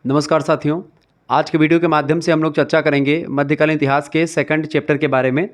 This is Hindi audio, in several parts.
नमस्कार साथियों। आज के वीडियो के माध्यम से हम लोग चर्चा करेंगे मध्यकालीन इतिहास के सेकंड चैप्टर के बारे में।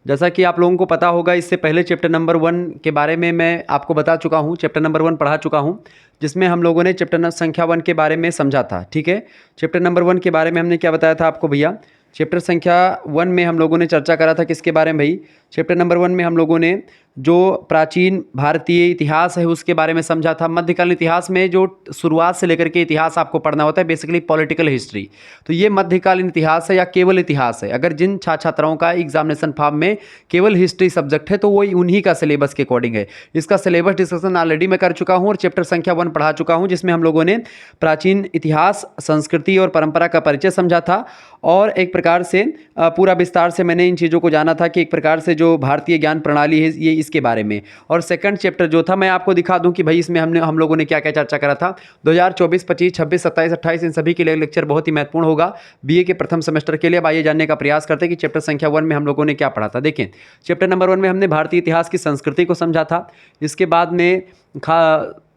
जैसा कि आप लोगों को पता होगा, इससे पहले चैप्टर नंबर 1 के बारे में मैं आपको बता चुका हूं, चैप्टर नंबर 1 पढ़ा चुका हूं, जिसमें हम लोगों ने चैप्टर संख्या 1 के बारे में समझा था। ठीक है, चैप्टर नंबर 1 के बारे में हमने क्या बताया था आपको भैया? चैप्टर संख्या 1 में हम लोगों ने चर्चा करा था किसके बारे में भाई? चैप्टर नंबर 1 में हम लोगों ने जो प्राचीन भारतीय इतिहास है उसके बारे में समझा था। मध्यकालीन इतिहास में जो शुरुआत से लेकर के इतिहास आपको पढ़ना होता है, बेसिकली पॉलिटिकल हिस्ट्री। तो ये मध्यकालीन इतिहास है या केवल इतिहास है। अगर जिन छात्राओं का एग्जामिनेशन फॉर्म में केवल हिस्ट्री सब्जेक्ट है तो वो उन्हीं का सिलेबस के अकॉर्डिंग है। इसका सिलेबस डिस्कशन ऑलरेडी मैं कर चुका हूँ और चैप्टर संख्या 1 पढ़ा चुका हूँ, जिसमें हम लोगों ने प्राचीन इतिहास, संस्कृति और परंपरा का परिचय समझा था। और एक प्रकार से पूरा विस्तार से मैंने इन चीज़ों को जाना था कि एक प्रकार से जो भारतीय ज्ञान प्रणाली है ये इसके बारे में। और सेकंड चैप्टर जो था, मैं आपको दिखा दूं कि भाई इसमें हम लोगों ने क्या क्या चर्चा करा था। 2024, 25, 26, 27, 28 इन सभी के लिए लेक्चर बहुत ही महत्वपूर्ण होगा बीए के प्रथम सेमेस्टर के लिए। अब आइए जानने का प्रयास करते हैं कि चैप्टर संख्या 1 में हम लोगों ने क्या पढ़ा था। देखें, चैप्टर नंबर 1 में हमने भारतीय इतिहास की संस्कृति को समझा था। इसके बाद में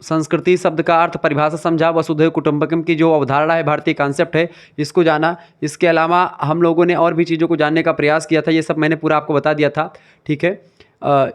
संस्कृति शब्द का अर्थ, परिभाषा समझा। वसुधैव कुटुंबकम की जो अवधारणा है, भारतीय कॉन्सेप्ट है, इसको जाना। इसके अलावा हम लोगों ने और भी चीज़ों को जानने का प्रयास किया था। ये सब मैंने पूरा आपको बता दिया था। ठीक है,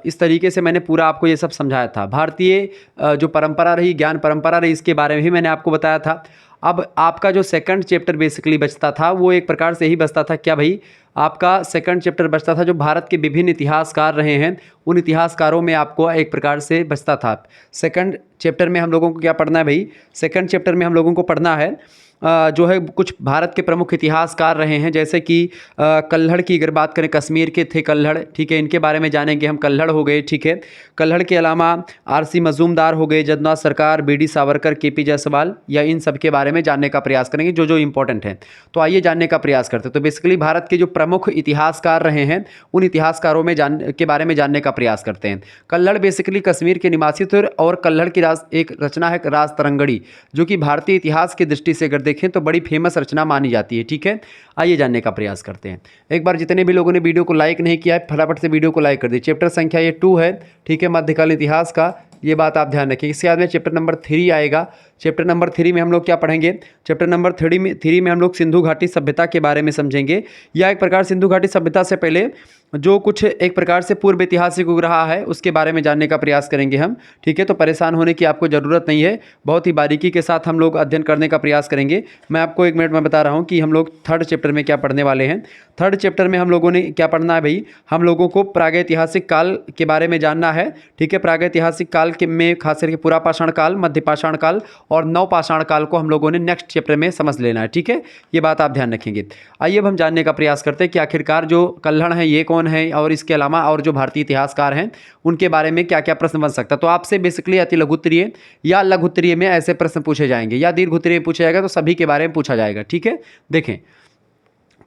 इस तरीके से मैंने पूरा आपको ये सब समझाया था। भारतीय जो परंपरा रही, ज्ञान परंपरा रही, इसके बारे में भी मैंने आपको बताया था। अब आपका जो सेकंड चैप्टर बेसिकली बचता था वो एक प्रकार से ही बचता था। क्या भाई? आपका सेकंड चैप्टर बचता था जो भारत के विभिन्न इतिहासकार रहे हैं, उन इतिहासकारों में आपको एक प्रकार से बचता था। सेकंड चैप्टर में हम लोगों को क्या पढ़ना है भाई? सेकंड चैप्टर में हम लोगों को पढ़ना है जो है कुछ भारत के प्रमुख इतिहासकार रहे हैं, जैसे कि कल्हड़ की अगर बात करें, कश्मीर के थे कल्हड़। ठीक है, इनके बारे में जानेंगे हम। कल्हड़ हो गए, ठीक है। कल्हड़ के अलावा आरसी मजूमदार हो गए, जदनाथ सरकार, बीडी सावरकर, केपी जायसवाल, या इन सब के बारे में जानने का प्रयास करेंगे जो जो इंपॉर्टेंट है। तो आइए जानने का प्रयास करते हैं। तो बेसिकली भारत के जो प्रमुख इतिहासकार रहे हैं उन इतिहासकारों में के बारे में जानने का प्रयास करते हैं। कल्हड़ बेसिकली कश्मीर के निवासी थे और कल्हड़ की एक रचना है राज तरंगड़ी, जो कि भारतीय इतिहास की दृष्टि से अगर देखें तो बड़ी फेमस रचना मानी जाती है। ठीक है, आइए जानने का प्रयास करते हैं। एक बार जितने भी लोगों ने वीडियो को लाइक नहीं किया है, फटाफट से वीडियो को लाइक कर दीजिए। चैप्टर संख्या ये 2 है, ठीक है, मध्यकालीन इतिहास का। ये बात आप ध्यान रखिए। इसके बाद में चैप्टर नंबर 3 आएगा। चैप्टर नंबर 3 में हम लोग क्या पढ़ेंगे? चैप्टर नंबर 3 में हम लोग सिंधु घाटी सभ्यता के बारे में समझेंगे, या एक प्रकार सिंधु घाटी सभ्यता से पहले जो कुछ एक प्रकार से पूर्व ऐतिहासिक युग रहा है उसके बारे में जानने का प्रयास करेंगे हम। ठीक है, तो परेशान होने की आपको ज़रूरत नहीं है, बहुत ही बारीकी के साथ हम लोग अध्ययन करने का प्रयास करेंगे। मैं आपको 1 मिनट में बता रहा हूँ कि हम लोग थर्ड चैप्टर में क्या पढ़ने वाले हैं। थर्ड चैप्टर में हम लोगों ने क्या पढ़ना है भाई? हम लोगों को प्रागैतिहासिक काल के बारे में जानना है। ठीक है, प्रागैतिहासिक काल के में खास करके पुरापाषाण काल, मध्यपाषाण काल और नवपाषाण काल को हम लोगों ने नेक्स्ट चैप्टर में समझ लेना है। ठीक है, ये बात आप ध्यान रखेंगे। आइए अब हम जानने का प्रयास करते हैं कि आखिरकार जो कल्हड़ है ये कौन है, और इसके अलावा और जो भारतीय इतिहासकार हैं उनके बारे में क्या क्या प्रश्न बन सकता है। तो आपसे बेसिकली अति लघुत्तरीय या लघुत्तरीय में ऐसे प्रश्न पूछे जाएंगे, या दीर्घोत्तरीय पूछा जाएगा, तो सभी के बारे में पूछा जाएगा। ठीक है, देखें,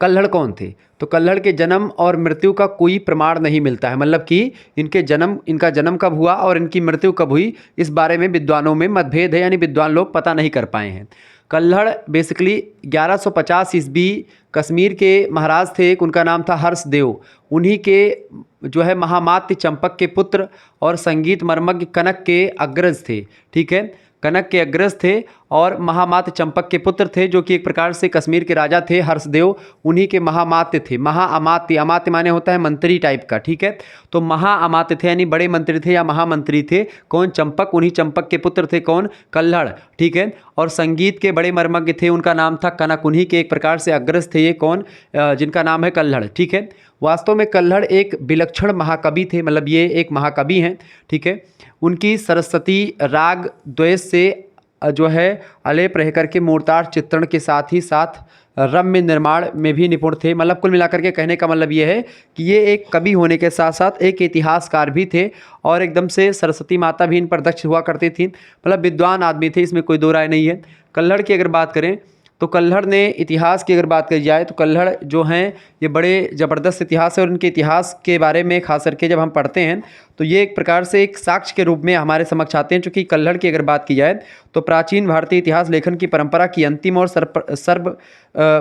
कल्हड़ कौन थे? तो कल्हड़ के जन्म और मृत्यु का कोई प्रमाण नहीं मिलता है, मतलब कि इनका जन्म कब हुआ और इनकी मृत्यु कब हुई, इस बारे में विद्वानों में मतभेद है, यानी विद्वान लोग पता नहीं कर पाए हैं। कल्हड़ बेसिकली 1150 ईस्वी कश्मीर के महाराज थे, एक उनका नाम था हर्षदेव। उन्हीं के जो है महामात्य चंपक के पुत्र और संगीत मर्मज्ञ कनक के अग्रज थे। ठीक है, कनक के अग्रज थे और महामात्य चंपक के पुत्र थे, जो कि एक प्रकार से कश्मीर के राजा थे हर्षदेव, उन्हीं के महामात्य थे। महाअमात्य, अमात्य माने होता है मंत्री टाइप का। ठीक है, तो महाअमात्य थे यानी बड़े मंत्री थे या महामंत्री थे। कौन? चंपक। उन्हीं चंपक के पुत्र थे कौन? कल्हड़। ठीक है, और संगीत के बड़े मर्मज्ञ थे, उनका नाम था कनक। उन्हीं के एक प्रकार से अग्रज थे ये कौन? जिनका नाम है कल्हड़। ठीक है, वास्तव में कल्हड़ एक विलक्षण महाकवि थे, मतलब ये एक महाकवि हैं। ठीक है, उनकी सरस्वती राग द्वेष से जो है अलेप रह करके मूर्तार्थ चित्रण के साथ ही साथ रम्य निर्माण में भी निपुण थे। मतलब कुल मिलाकर के कहने का मतलब ये है कि ये एक कवि होने के साथ साथ एक इतिहासकार भी थे, और एकदम से सरस्वती माता भी इन पर दक्ष हुआ करती थी। मतलब विद्वान आदमी थे, इसमें कोई दो राय नहीं है। कल्हड़ की अगर बात करें तो कल्हड़ ने इतिहास की अगर बात करी जाए तो कल्हड़ जो हैं ये बड़े ज़बरदस्त इतिहास है, और उनके इतिहास के बारे में खास करके जब हम पढ़ते हैं तो ये एक प्रकार से एक साक्ष्य के रूप में हमारे समक्ष आते हैं। चूँकि कल्हड़ की अगर बात की जाए तो प्राचीन भारतीय इतिहास लेखन की परंपरा की अंतिम और सर्व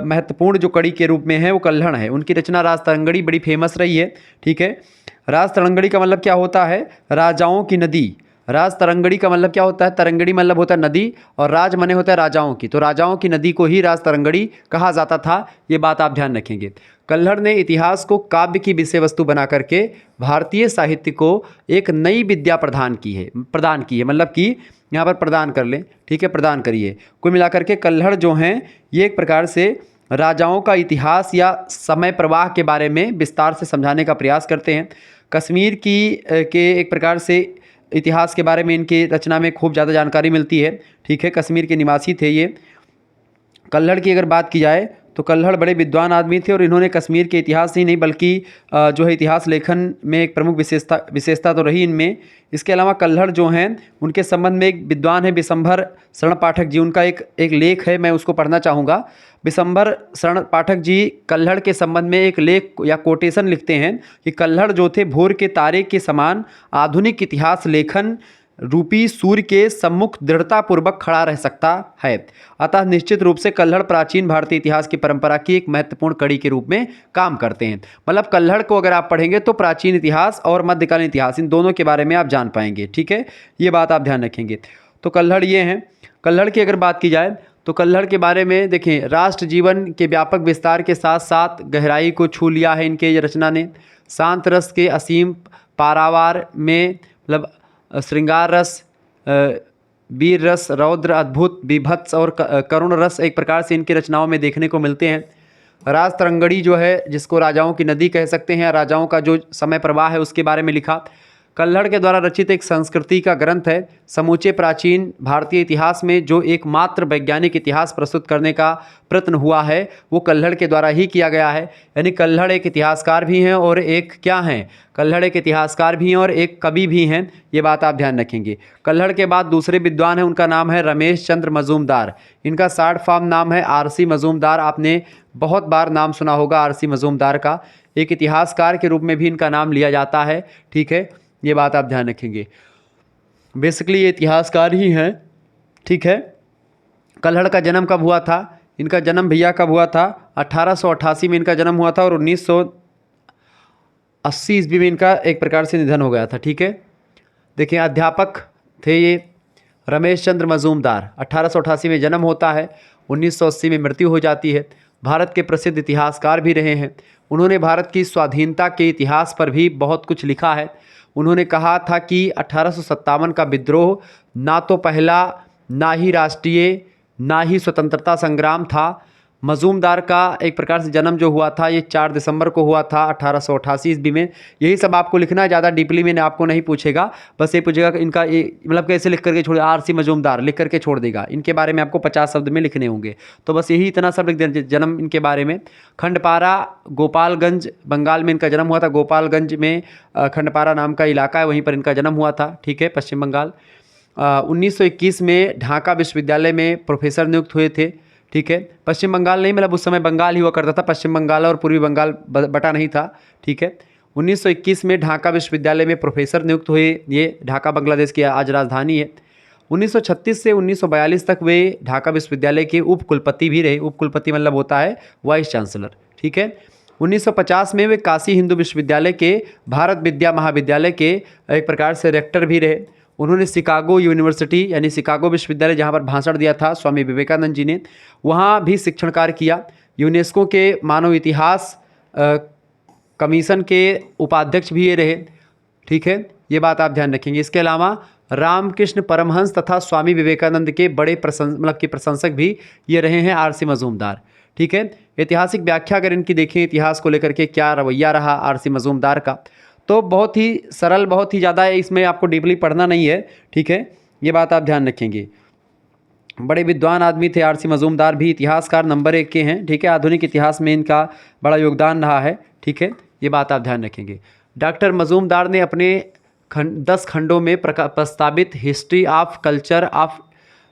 महत्वपूर्ण जो कड़ी के रूप में है वो कल्हड़ है। उनकी रचना राज तरंगड़ी बड़ी फेमस रही है। ठीक है, राज तरंगड़ी का मतलब क्या होता है? राजाओं की नदी। राज तरंगड़ी का मतलब क्या होता है? तरंगड़ी मतलब होता है नदी, और राज माने होता है राजाओं की, तो राजाओं की नदी को ही राज तरंगड़ी कहा जाता था। ये बात आप ध्यान रखेंगे। कल्हड़ ने इतिहास को काव्य की विषय वस्तु बना करके भारतीय साहित्य को एक नई विद्या प्रदान की है, मतलब कि यहाँ पर प्रदान कर लें, ठीक है, प्रदान करिए। कुल मिलाकर के कल्हड़ जो हैं ये एक प्रकार से राजाओं का इतिहास या समय प्रवाह के बारे में विस्तार से समझाने का प्रयास करते हैं। कश्मीर के एक प्रकार से इतिहास के बारे में इनकी रचना में खूब ज़्यादा जानकारी मिलती है, ठीक है। कश्मीर के निवासी थे ये। कल्हड़ की अगर बात की जाए तो कल्हड़ बड़े विद्वान आदमी थे, और इन्होंने कश्मीर के इतिहास ही नहीं बल्कि जो है इतिहास लेखन में एक प्रमुख विशेषता तो रही इनमें। इसके अलावा कल्हड़ जो हैं उनके संबंध में एक विद्वान है विशंभर शरण पाठक जी, उनका एक लेख है, मैं उसको पढ़ना चाहूँगा। विशंभर शरण पाठक जी कल्हड़ के संबंध में एक लेख या कोटेशन लिखते हैं कि कल्हड़ जो थे भोर के तारे के समान आधुनिक इतिहास लेखन रूपी सूर्य के सम्मुख दृढ़तापूर्वक खड़ा रह सकता है। अतः निश्चित रूप से कल्हड़ प्राचीन भारतीय इतिहास की परंपरा की एक महत्वपूर्ण कड़ी के रूप में काम करते हैं। मतलब कल्हड़ को अगर आप पढ़ेंगे तो प्राचीन इतिहास और मध्यकालीन इतिहास इन दोनों के बारे में आप जान पाएंगे, ठीक है। ये बात आप ध्यान रखेंगे। तो कल्हड़ ये हैं। कल्हड़ की अगर बात की जाए तो कल्हड़ के बारे में देखें, राष्ट्र जीवन के व्यापक विस्तार के साथ साथ गहराई को छू लिया है इनके रचना ने। शांत रस के असीम पारावार में मतलब श्रृंगार रस, वीर रस, रौद्र, अद्भुत, बीभत्स और करुण रस एक प्रकार से इनकी रचनाओं में देखने को मिलते हैं। राज तरंगड़ी जो है जिसको राजाओं की नदी कह सकते हैं, राजाओं का जो समय प्रवाह है उसके बारे में लिखा। कल्हड़ के द्वारा रचित एक संस्कृति का ग्रंथ है। समूचे प्राचीन भारतीय इतिहास में जो एकमात्र वैज्ञानिक इतिहास प्रस्तुत करने का प्रयत्न हुआ है वो कल्हड़ के द्वारा ही किया गया है। यानी कल्हड़ एक इतिहासकार भी हैं और एक क्या हैं, कल्हड़ एक इतिहासकार भी हैं और एक कवि भी हैं। ये बात आप ध्यान रखेंगे। कल्हड़ के बाद दूसरे विद्वान हैं, उनका नाम है रमेश चंद्र मजूमदार। इनका शॉर्ट फॉर्म नाम है आरसी मजूमदार। आपने बहुत बार नाम सुना होगा आरसी मजूमदार का। एक इतिहासकार के रूप में भी इनका नाम लिया जाता है, ठीक है। ये बात आप ध्यान रखेंगे। बेसिकली ये इतिहासकार ही हैं, ठीक है। कल्हड़ का जन्म कब हुआ था? इनका जन्म भैया कब हुआ था? 1888 में इनका जन्म हुआ था और 1980 ईस्वी में इनका एक प्रकार से निधन हो गया था, ठीक है। देखिए अध्यापक थे ये रमेश चंद्र मजूमदार। 1888 में जन्म होता है, 1980 में मृत्यु हो जाती है। भारत के प्रसिद्ध इतिहासकार भी रहे हैं। उन्होंने भारत की स्वाधीनता के इतिहास पर भी बहुत कुछ लिखा है। उन्होंने कहा था कि 1857 का विद्रोह ना तो पहला, ना ही राष्ट्रीय, ना ही स्वतंत्रता संग्राम था। मजूमदार का एक प्रकार से जन्म जो हुआ था ये 4 दिसंबर को हुआ था 1888 ईस्वी में। यही सब आपको लिखना है, ज़्यादा डीपली मैंने आपको नहीं पूछेगा, बस ये पूछेगा कि इनका ये मतलब कैसे लिख करके छोड़, आरसी मजूमदार लिख करके छोड़ देगा। इनके बारे में आपको 50 शब्द में लिखने होंगे, तो बस यही इतना सब लिख दें जन्म इनके बारे में। खंडपारा गोपालगंज बंगाल में इनका जन्म हुआ था। गोपालगंज में खंडपारा नाम का इलाका है, वहीं पर इनका जन्म हुआ था, ठीक है, पश्चिम बंगाल। 1921 में ढाका विश्वविद्यालय में प्रोफेसर नियुक्त हुए थे, ठीक है। पश्चिम बंगाल नहीं, मतलब उस समय बंगाल ही हुआ करता था, पश्चिम बंगाल और पूर्वी बंगाल बटा नहीं था, ठीक है। 1921 में ढाका विश्वविद्यालय में प्रोफेसर नियुक्त हुए। ये ढाका बांग्लादेश की आज राजधानी है। 1936 से 1942 तक वे ढाका विश्वविद्यालय के उप कुलपति भी रहे। उप कुलपति मतलब होता है वाइस चांसलर, ठीक है। 1950 में वे काशी हिंदू विश्वविद्यालय के भारत विद्या महाविद्यालय के एक प्रकार से रेक्टर भी रहे। उन्होंने शिकागो यूनिवर्सिटी यानी शिकागो विश्वविद्यालय जहाँ पर भाषण दिया था स्वामी विवेकानंद जी ने, वहाँ भी शिक्षण कार्य किया। यूनेस्को के मानव इतिहास कमीशन के उपाध्यक्ष भी ये रहे, ठीक है। ये बात आप ध्यान रखेंगे। इसके अलावा रामकृष्ण परमहंस तथा स्वामी विवेकानंद के बड़े प्रशंसक भी ये रहे हैं आरसी मजूमदार, ठीक है। ऐतिहासिक व्याख्या अगर इनकी देखें, इतिहास को लेकर के क्या रवैया रहा आरसी मजूमदार का, तो बहुत ही सरल, बहुत ही ज़्यादा है, इसमें आपको डीपली पढ़ना नहीं है, ठीक है। ये बात आप ध्यान रखेंगे। बड़े विद्वान आदमी थे आरसी मजूमदार भी, इतिहासकार नंबर 1 के हैं, ठीक है। आधुनिक इतिहास में इनका बड़ा योगदान रहा है, ठीक है। ये बात आप ध्यान रखेंगे। डॉक्टर मजूमदार ने अपने 10 खंडों में प्रस्तावित history of culture of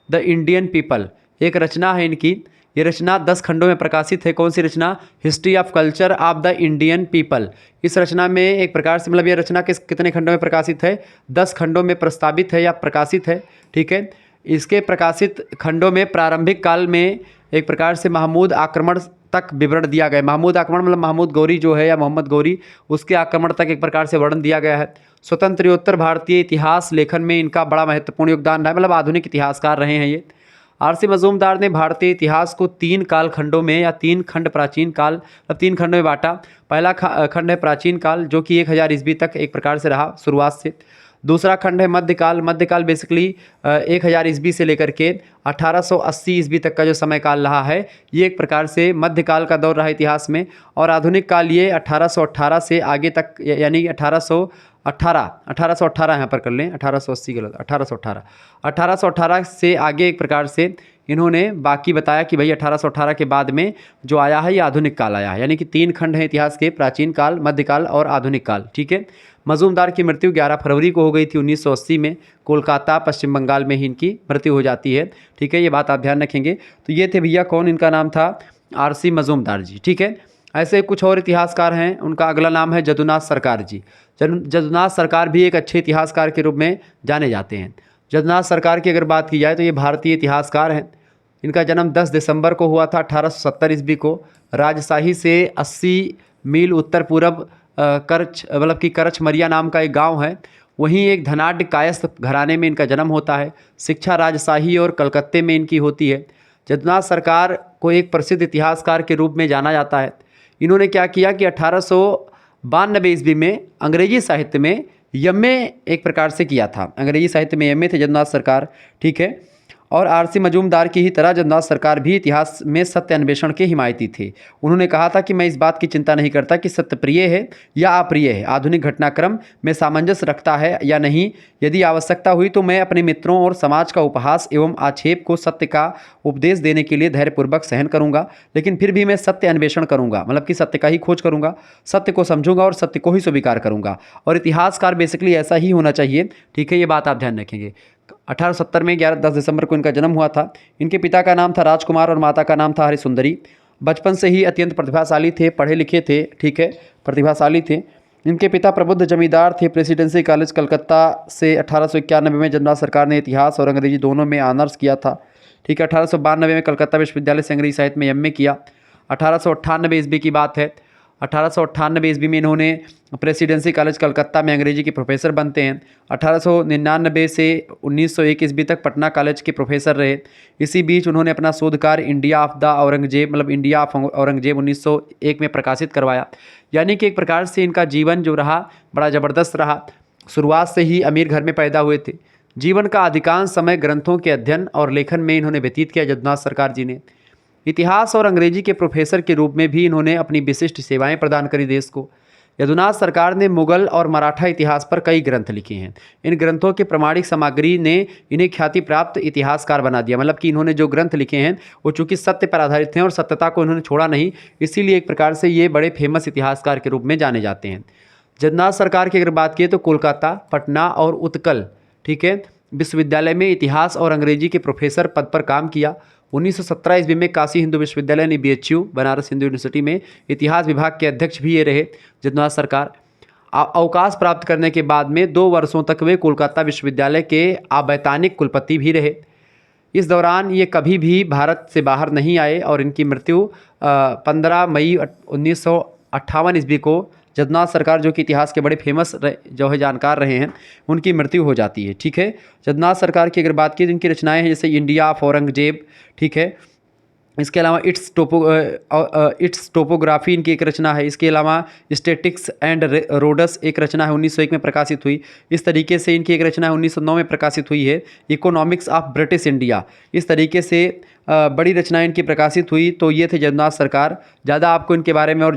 the Indian people एक रचना है इनकी। ये रचना 10 खंडों में प्रकाशित है। कौन सी रचना? History of culture of the Indian people. इस रचना में एक प्रकार से मतलब ये रचना कितने खंडों में प्रकाशित है? 10 खंडों में प्रस्तावित है या प्रकाशित है, ठीक है। इसके प्रकाशित खंडों में प्रारंभिक काल में एक प्रकार से महमूद आक्रमण तक विवरण दिया गया। महमूद आक्रमण मतलब महमूद गौरी जो है या मोहम्मद गौरी, उसके आक्रमण तक एक प्रकार से वर्णन दिया गया है। स्वतंत्रोत्तर भारतीय इतिहास लेखन में इनका बड़ा महत्वपूर्ण योगदान रहा है, मतलब आधुनिक इतिहासकार रहे हैं ये। आरसी मजूमदार ने भारतीय इतिहास को 3 कालखंडों में या 3 खंड प्राचीन काल मतलब 3 खंडों में बांटा। पहला खंड है प्राचीन काल, जो कि 1000 ईस्वी तक एक प्रकार से रहा शुरुआत से। दूसरा खंड है मध्यकाल। मध्यकाल बेसिकली 1000 ईस्वी से लेकर के 1880 ईस्वी तक का जो समय काल रहा है, ये एक प्रकार से मध्यकाल का दौर रहा इतिहास में। और आधुनिक काल ये 1818 से आगे तक, यानी 1818 यहाँ पर कर लें, 1880 गलत, 1818 से आगे एक प्रकार से इन्होंने बाकी बताया कि भाई 1818 के बाद में जो आया है ये आधुनिक काल आया है। यानी कि 3 खंड हैं इतिहास के, प्राचीन काल, मध्यकाल और आधुनिक काल। ठीक है। मजूमदार की मृत्यु 11 फरवरी को हो गई थी 1980 में। कोलकाता पश्चिम बंगाल में ही इनकी मृत्यु हो जाती है। ठीक है, ये बात आप ध्यान रखेंगे। तो ये थे भैया कौन, इनका नाम था आरसी मजूमदार जी। ठीक है। ऐसे कुछ और इतिहासकार हैं, उनका अगला नाम है जदुनाथ सरकार जी। जदुनाथ सरकार भी एक अच्छे इतिहासकार के रूप में जाने जाते हैं। जदुनाथ सरकार की अगर बात की जाए तो ये भारतीय इतिहासकार हैं। इनका जन्म 10 दिसंबर को हुआ था 1870 ईस्वी को। राजशाही से 80 मील उत्तर पूर्व करचमरिया नाम का एक गांव है, वहीं एक धनाढ्य कायस्थ घराने में इनका जन्म होता है। शिक्षा राजशाही और कलकत्ते में इनकी होती है। जदुनाथ सरकार को एक प्रसिद्ध इतिहासकार के रूप में जाना जाता है। इन्होंने क्या किया कि 1892 ईस्वी में अंग्रेजी साहित्य में एमए एक प्रकार से किया था। अंग्रेजी साहित्य में एमए थे जदुनाथ सरकार। ठीक है। और आरसी मजूमदार की ही तरह जदुनाथ सरकार भी इतिहास में सत्य अन्वेषण के हिमायती थे। उन्होंने कहा था कि मैं इस बात की चिंता नहीं करता कि सत्य प्रिय है या अप्रिय है, आधुनिक घटनाक्रम में सामंजस्य रखता है या नहीं। यदि आवश्यकता हुई तो मैं अपने मित्रों और समाज का उपहास एवं आक्षेप को सत्य का उपदेश देने के लिए धैर्यपूर्वक सहन करूंगा, लेकिन फिर भी मैं सत्य अन्वेषण करूंगा, मतलब कि सत्य का ही खोज करूंगा, सत्य को समझूंगा और सत्य को ही स्वीकार करूंगा। और इतिहासकार बेसिकली ऐसा ही होना चाहिए। ठीक है, ये बात आप ध्यान रखेंगे। 1870 में 10 दिसंबर को इनका जन्म हुआ था। इनके पिता का नाम था राजकुमार और माता का नाम था हरिसुंदरी। बचपन से ही अत्यंत प्रतिभाशाली थे, पढ़े लिखे थे। ठीक है, प्रतिभाशाली थे। इनके पिता प्रबुद्ध जमींदार थे। प्रेसिडेंसी कॉलेज कलकत्ता से 1891 में जदुनाथ सरकार ने इतिहास और अंग्रेजी दोनों में ऑनर्स किया था। ठीक है। 1892 में कलकत्ता विश्वविद्यालय से अंग्रेजी साहित्य में एमए किया। 1898 ईस्वी की बात है। 1898 ईस्वी में इन्होंने प्रेसिडेंसी कॉलेज कलकत्ता में अंग्रेजी के प्रोफेसर बनते हैं। 1899 से 1901 ईस्वी तक पटना कॉलेज के प्रोफेसर रहे। इसी बीच उन्होंने अपना शोध कार्य इंडिया ऑफ द औरंगजेब मतलब इंडिया ऑफ औरंगजेब 1901 में प्रकाशित करवाया। यानी कि एक प्रकार से इनका जीवन जो रहा बड़ा ज़बरदस्त रहा। शुरुआत से ही अमीर घर में पैदा हुए थे। जीवन का अधिकांश समय ग्रंथों के अध्ययन और लेखन में इन्होंने व्यतीत किया जदुनाथ सरकार जी ने। इतिहास और अंग्रेजी के प्रोफेसर के रूप में भी इन्होंने अपनी विशिष्ट सेवाएं प्रदान करी देश को। यदुनाथ सरकार ने मुगल और मराठा इतिहास पर कई ग्रंथ लिखे हैं। इन ग्रंथों की प्रमाणिक सामग्री ने इन्हें ख्याति प्राप्त इतिहासकार बना दिया। मतलब कि इन्होंने जो ग्रंथ लिखे हैं वो चूँकि सत्य पर आधारित थे और सत्यता को इन्होंने छोड़ा नहीं, इसीलिए एक प्रकार से ये बड़े फेमस इतिहासकार के रूप में जाने जाते हैं। जदुनाथ सरकार की अगर बात की तो कोलकाता, पटना और उत्कल, ठीक है, विश्वविद्यालय में इतिहास और अंग्रेजी के प्रोफेसर पद पर काम किया। 1917 ईस्वी में काशी हिंदू विश्वविद्यालय ने BHU बनारस हिंदू यूनिवर्सिटी में इतिहास विभाग के अध्यक्ष भी ये रहे जदुनाथ सरकार। अवकाश प्राप्त करने के बाद में 2 वर्षों तक वे कोलकाता विश्वविद्यालय के अवैतनिक कुलपति भी रहे। इस दौरान ये कभी भी भारत से बाहर नहीं आए और इनकी मृत्यु 15 मई 1958 ईस्वी को जदुनाथ सरकार जो कि इतिहास के बड़े फेमस जो है जानकार रहे हैं, उनकी मृत्यु हो जाती है। ठीक है। जदुनाथ सरकार की अगर बात की तो इनकी रचनाएं हैं जैसे इंडिया ऑफ औरंगजेब, ठीक है, इसके अलावा इट्स टोपोग्राफी इनकी एक रचना है। इसके अलावा स्टैटिक्स एंड रोडस एक रचना है 1901 में प्रकाशित हुई। इस तरीके से इनकी एक रचना है 1909 में प्रकाशित हुई है, इकोनॉमिक्स ऑफ ब्रिटिश इंडिया। इस तरीके से बड़ी रचनाएं इनकी प्रकाशित हुई। तो ये थे जदुनाथ सरकार। ज़्यादा आपको इनके बारे में और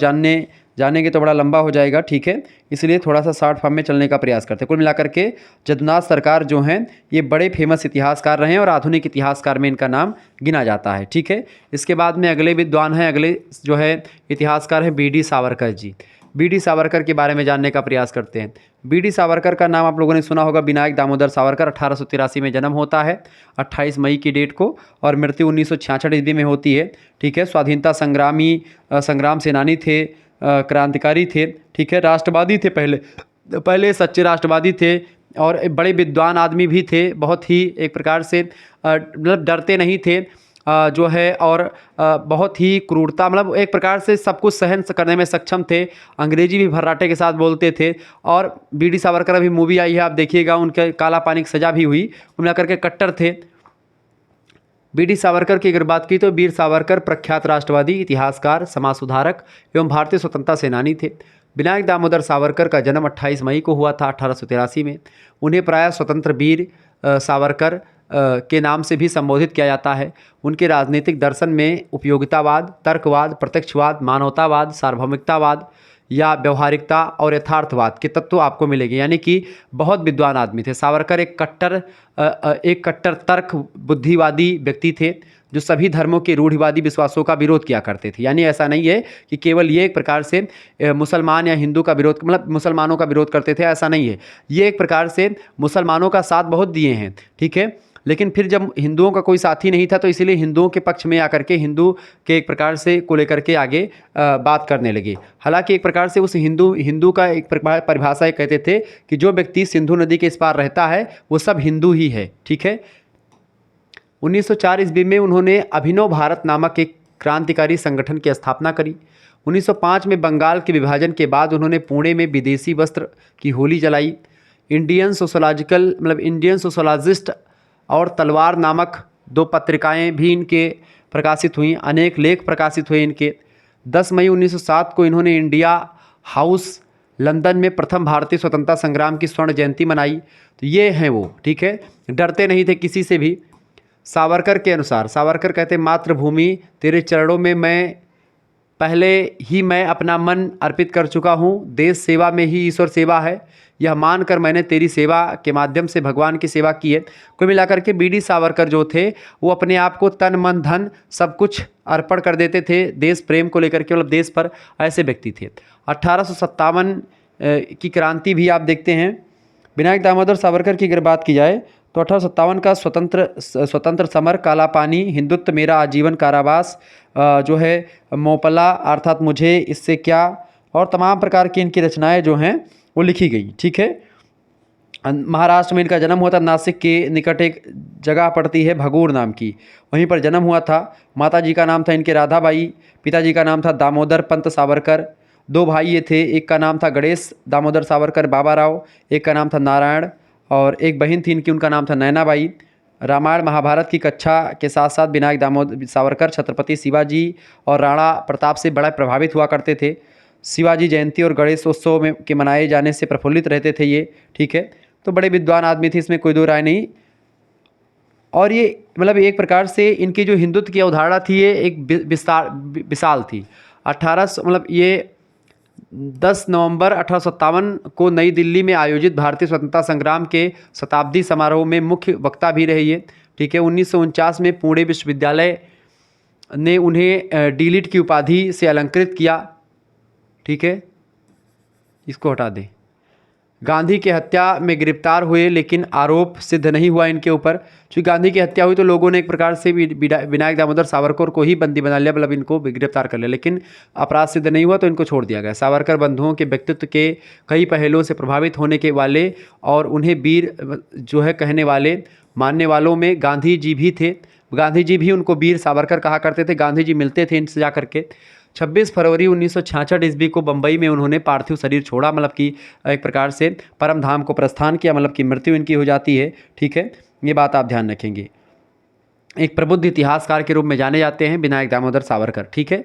जानेंगे तो बड़ा लंबा हो जाएगा। ठीक है, इसलिए थोड़ा सा शॉर्ट फॉर्म में चलने का प्रयास करते हैं। कुल मिलाकर के जदुनाथ सरकार जो हैं ये बड़े फेमस इतिहासकार रहे हैं और आधुनिक इतिहासकार में इनका नाम गिना जाता है। ठीक है। इसके बाद में अगले विद्वान हैं, अगले जो है इतिहासकार हैं BD सावरकर जी। BD सावरकर के बारे में जानने का प्रयास करते हैं। BD सावरकर का नाम आप लोगों ने सुना होगा, विनायक दामोदर सावरकर। 1883 में जन्म होता है 28 मई की डेट को और मृत्यु 1966 ईस्वी में होती है। ठीक है। स्वाधीनता संग्राम सेनानी थे, क्रांतिकारी थे। ठीक है। राष्ट्रवादी थे, पहले सच्चे राष्ट्रवादी थे और बड़े विद्वान आदमी भी थे। बहुत ही एक प्रकार से मतलब डरते नहीं थे जो है और बहुत ही क्रूरता, मतलब एक प्रकार से सब कुछ सहन करने में सक्षम थे। अंग्रेजी भी भर्राटे के साथ बोलते थे। और बीडी सावरकर अभी मूवी आई है, आप देखिएगा, उनके काला पानी की सज़ा भी हुई, कुल मिलाकर के कट्टर थे। बीडी सावरकर की अगर बात की तो वीर सावरकर प्रख्यात राष्ट्रवादी, इतिहासकार, समाज सुधारक एवं भारतीय स्वतंत्रता सेनानी थे। विनायक दामोदर सावरकर का जन्म 28 मई को हुआ था 1883 में। उन्हें प्रायः स्वतंत्र वीर सावरकर के नाम से भी संबोधित किया जाता है। उनके राजनीतिक दर्शन में उपयोगितावाद, तर्कवाद, प्रत्यक्षवाद, मानवतावाद, सार्वभौमिकतावाद या व्यवहारिकता और यथार्थवाद के तत्व आपको मिलेंगे। यानी कि बहुत विद्वान आदमी थे। सावरकर एक कट्टर तर्क बुद्धिवादी व्यक्ति थे, जो सभी धर्मों के रूढ़िवादी विश्वासों का विरोध किया करते थे। यानी ऐसा नहीं है कि केवल ये एक प्रकार से मुसलमान या हिंदू का विरोध, मतलब मुसलमानों का विरोध करते थे, ऐसा नहीं है। ये एक प्रकार से मुसलमानों का साथ बहुत दिए हैं, ठीक है, लेकिन फिर जब हिंदुओं का कोई साथी नहीं था तो इसीलिए हिंदुओं के पक्ष में आकर के हिंदू के एक प्रकार से को लेकर के आगे बात करने लगे। हालांकि एक प्रकार से उस हिंदू का एक परिभाषा ये कहते थे कि जो व्यक्ति सिंधु नदी के इस पार रहता है वो सब हिंदू ही है, ठीक है। 1904 ईस्वी में उन्होंने अभिनव भारत नामक एक क्रांतिकारी संगठन की स्थापना करी। 1905 में बंगाल के विभाजन के बाद उन्होंने पुणे में विदेशी वस्त्र की होली जलाई। इंडियन सोशोलॉजिस्ट और तलवार नामक 2 पत्रिकाएं भी इनके प्रकाशित हुई। अनेक लेख प्रकाशित हुए इनके। 10 मई 1907 को इन्होंने इंडिया हाउस लंदन में प्रथम भारतीय स्वतंत्रता संग्राम की स्वर्ण जयंती मनाई। तो ये हैं वो, ठीक है, डरते नहीं थे किसी से भी। सावरकर के अनुसार, सावरकर कहते मातृभूमि तेरे चरणों में मैं अपना मन अर्पित कर चुका हूँ। देश सेवा में ही ईश्वर सेवा है, यह मानकर मैंने तेरी सेवा के माध्यम से भगवान की सेवा की है। कुल मिलाकर के बीडी सावरकर जो थे वो अपने आप को तन मन धन सब कुछ अर्पण कर देते थे देश प्रेम को लेकर के, मतलब देश पर, ऐसे व्यक्ति थे। 1857 की क्रांति भी आप देखते हैं। विनायक दामोदर सावरकर की अगर बात की जाए तो 1857 का स्वतंत्र समर, काला पानी, हिंदुत्व मेरा आजीवन कारावास, जो है मोपला अर्थात मुझे इससे क्या, और तमाम प्रकार की इनकी रचनाएं जो हैं वो लिखी गई, ठीक है। महाराष्ट्र में इनका जन्म हुआ था। नासिक के निकट एक जगह पड़ती है भगूर नाम की, वहीं पर जन्म हुआ था। माता जी का नाम था इनके राधाबाई, पिताजी का नाम था दामोदर पंत सावरकर। 2 भाई ये थे, एक का नाम था गणेश दामोदर सावरकर बाबा राव, एक का नाम था नारायण, और एक बहन थी इनकी, उनका नाम था नैनाबाई। रामायण महाभारत की कक्षा के साथ साथ विनायक दामोदर सावरकर छत्रपति शिवाजी और राणा प्रताप से बड़ा प्रभावित हुआ करते थे। शिवाजी जयंती और गणेश उत्सव में के मनाए जाने से प्रफुल्लित रहते थे ये, ठीक है। तो बड़े विद्वान आदमी थे, इसमें कोई दो राय नहीं। और ये मतलब एक प्रकार से इनकी जो हिंदुत्व की अवधारणा थी ये एक विशाल थी। 10 नवंबर 1857 को नई दिल्ली में आयोजित भारतीय स्वतंत्रता संग्राम के शताब्दी समारोह में मुख्य वक्ता भी रहे ये, ठीक है। 1949 में पुणे विश्वविद्यालय ने उन्हें डीलिट की उपाधि से अलंकृत किया, ठीक है, इसको हटा दें। गांधी की हत्या में गिरफ्तार हुए लेकिन आरोप सिद्ध नहीं हुआ इनके ऊपर। क्योंकि गांधी की हत्या हुई तो लोगों ने एक प्रकार से विनायक दामोदर सावरकर को ही बंदी बना लिया, मतलब इनको गिरफ्तार कर लिया, लेकिन अपराध सिद्ध नहीं हुआ तो इनको छोड़ दिया गया। सावरकर बंधुओं के व्यक्तित्व के कई पहलुओं से प्रभावित होने के वाले और उन्हें वीर जो है कहने वाले मानने वालों में गांधी जी भी थे। गांधी जी भी उनको वीर सावरकर कहा करते थे। गांधी जी मिलते थे इनसे जा करके। 26 फरवरी 1966 ईस्वी को बम्बई में उन्होंने पार्थिव शरीर छोड़ा, मतलब कि एक प्रकार से परम धाम को प्रस्थान किया, मतलब कि मृत्यु इनकी हो जाती है, ठीक है। ये बात आप ध्यान रखेंगे। एक प्रबुद्ध इतिहासकार के रूप में जाने जाते हैं विनायक दामोदर सावरकर, ठीक है।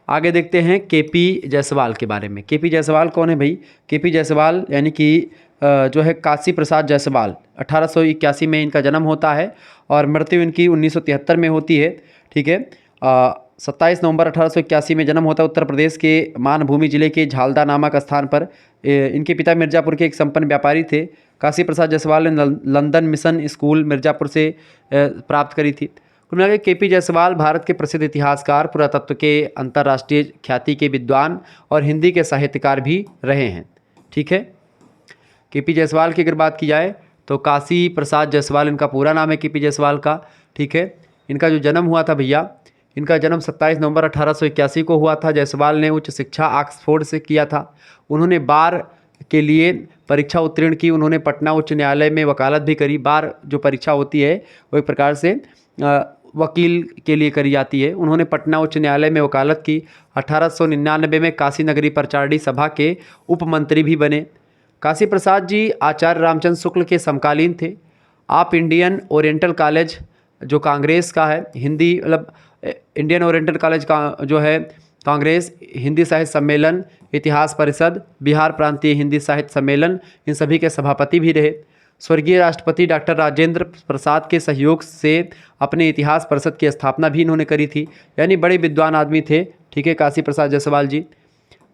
आगे देखते हैं केपी जायसवाल के बारे में। केपी जायसवाल कौन है भाई? केपी जायसवाल यानी कि जो है काशी प्रसाद जायसवाल, 1881 में इनका जन्म होता है और मृत्यु इनकी 1973 में होती है, ठीक है। 27 नवंबर 1881 में जन्म होता है उत्तर प्रदेश के मानभूमि जिले के झालदा नामक स्थान पर। इनके पिता मिर्ज़ापुर के एक संपन्न व्यापारी थे। काशी प्रसाद जायसवाल ने लंदन मिशन स्कूल मिर्ज़ापुर से प्राप्त करी थी। कुल मिलाकर केपी जायसवाल भारत के प्रसिद्ध इतिहासकार, पुरातत्व के अंतर्राष्ट्रीय ख्याति के विद्वान और हिंदी के साहित्यकार भी रहे हैं, ठीक है। केपी जायसवाल की अगर बात की जाए तो काशी प्रसाद जायसवाल इनका पूरा नाम है केपी जायसवाल का, ठीक है। इनका जो जन्म हुआ था भैया, इनका जन्म 27 नवंबर 1881 को हुआ था। जायसवाल ने उच्च शिक्षा ऑक्सफोर्ड से किया था। उन्होंने बार के लिए परीक्षा उत्तीर्ण की। उन्होंने पटना उच्च न्यायालय में वकालत भी करी। बार जो परीक्षा होती है वो एक प्रकार से वकील के लिए करी जाती है। उन्होंने पटना उच्च न्यायालय में वकालत की। 1899 में काशी नगरी परचारडी सभा के उप मंत्री भी बने। काशी प्रसाद जी आचार्य रामचंद्र शुक्ल के समकालीन थे। आप इंडियन ओरिएंटल कॉलेज जो कांग्रेस का है, हिंदी मतलब इंडियन ओरिएंटल कॉलेज का जो है कांग्रेस, हिंदी साहित्य सम्मेलन, इतिहास परिषद, बिहार प्रांतीय हिंदी साहित्य सम्मेलन, इन सभी के सभापति भी रहे। स्वर्गीय राष्ट्रपति डॉक्टर राजेंद्र प्रसाद के सहयोग से अपने इतिहास परिषद की स्थापना भी इन्होंने करी थी। यानी बड़े विद्वान आदमी थे। ठीक है, काशी प्रसाद जायसवाल जी।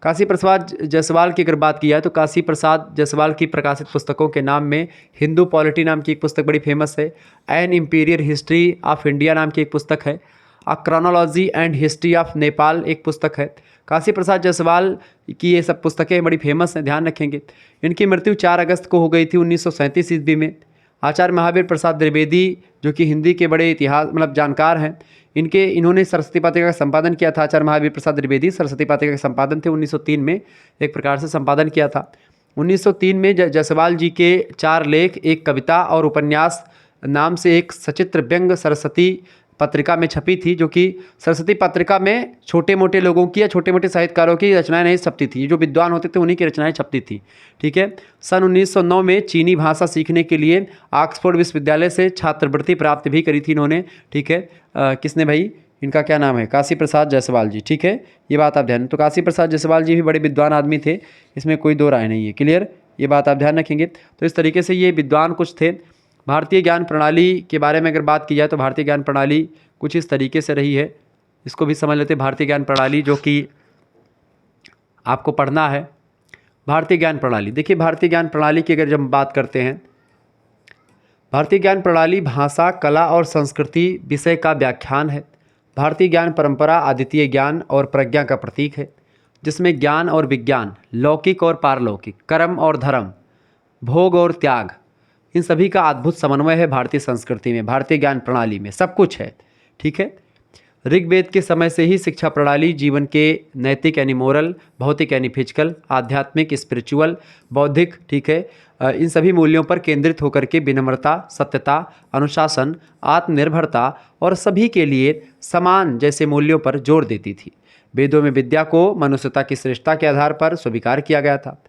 काशी प्रसाद जायसवाल की अगर बात की जाए तो काशी प्रसाद जायसवाल की प्रकाशित पुस्तकों के नाम में हिंदू पॉलिटी नाम की एक पुस्तक बड़ी फेमस है। An imperial history of India नाम की एक पुस्तक है। A chronology and history of Nepal एक पुस्तक है। काशी प्रसाद जायसवाल की ये सब पुस्तकें बड़ी फेमस हैं, ध्यान रखेंगे। इनकी मृत्यु 4 अगस्त को हो गई थी 1937 ईस्वी में। आचार्य महावीर प्रसाद द्विवेदी जो कि हिंदी के बड़े इतिहास मतलब जानकार हैं, इन्होंने सरस्वती पात्रिका का संपादन किया था। आचार्य महावीर प्रसाद द्विवेदी सरस्वती पात्रिका के संपादन थे। 1903 में एक प्रकार से संपादन किया था। 1903 में जायसवाल जी के 4 लेख, एक कविता और उपन्यास नाम से एक सचित्र व्यंग सरस्वती पत्रिका में छपी थी, जो कि सरस्वती पत्रिका में छोटे मोटे लोगों की या छोटे मोटे साहित्यकारों की रचनाएं नहीं छपती थी। जो विद्वान होते थे उन्हीं की रचनाएं छपती थी। ठीक है। सन 1909 में चीनी भाषा सीखने के लिए ऑक्सफोर्ड विश्वविद्यालय से छात्रवृत्ति प्राप्त भी करी थी इन्होंने। ठीक है, किसने भाई, इनका क्या नाम है, काशी प्रसाद जायसवाल जी। ठीक है, ये बात आप ध्यान, तो काशी प्रसाद जायसवाल जी भी बड़े विद्वान आदमी थे, इसमें कोई दो राय नहीं है। क्लियर, ये बात आप ध्यान रखेंगे। तो इस तरीके से ये विद्वान कुछ थे। भारतीय ज्ञान प्रणाली के बारे में अगर बात की जाए तो भारतीय ज्ञान प्रणाली कुछ इस तरीके से रही है। इसको भी समझ लेते हैं। भारतीय ज्ञान प्रणाली जो कि आपको पढ़ना है। भारतीय ज्ञान प्रणाली, देखिए भारतीय ज्ञान प्रणाली की अगर जब हम बात करते हैं, भारतीय ज्ञान प्रणाली भाषा, कला और संस्कृति विषय का व्याख्यान है। भारतीय ज्ञान परंपरा अद्वितीय ज्ञान और प्रज्ञा का प्रतीक है, जिसमें ज्ञान और विज्ञान, लौकिक और पारलौकिक, कर्म और धर्म, भोग और त्याग, इन सभी का अद्भुत समन्वय है। भारतीय संस्कृति में, भारतीय ज्ञान प्रणाली में सब कुछ है। ठीक है। ऋग्वेद के समय से ही शिक्षा प्रणाली जीवन के नैतिक यानी मोरल, भौतिक यानी फिजिकल, आध्यात्मिक स्पिरिचुअल, बौद्धिक, ठीक है, इन सभी मूल्यों पर केंद्रित होकर के विनम्रता, सत्यता, अनुशासन, आत्मनिर्भरता और सभी के लिए समान जैसे मूल्यों पर जोर देती थी। वेदों में विद्या को मनुष्यता की श्रेष्ठता के आधार पर स्वीकार किया गया था।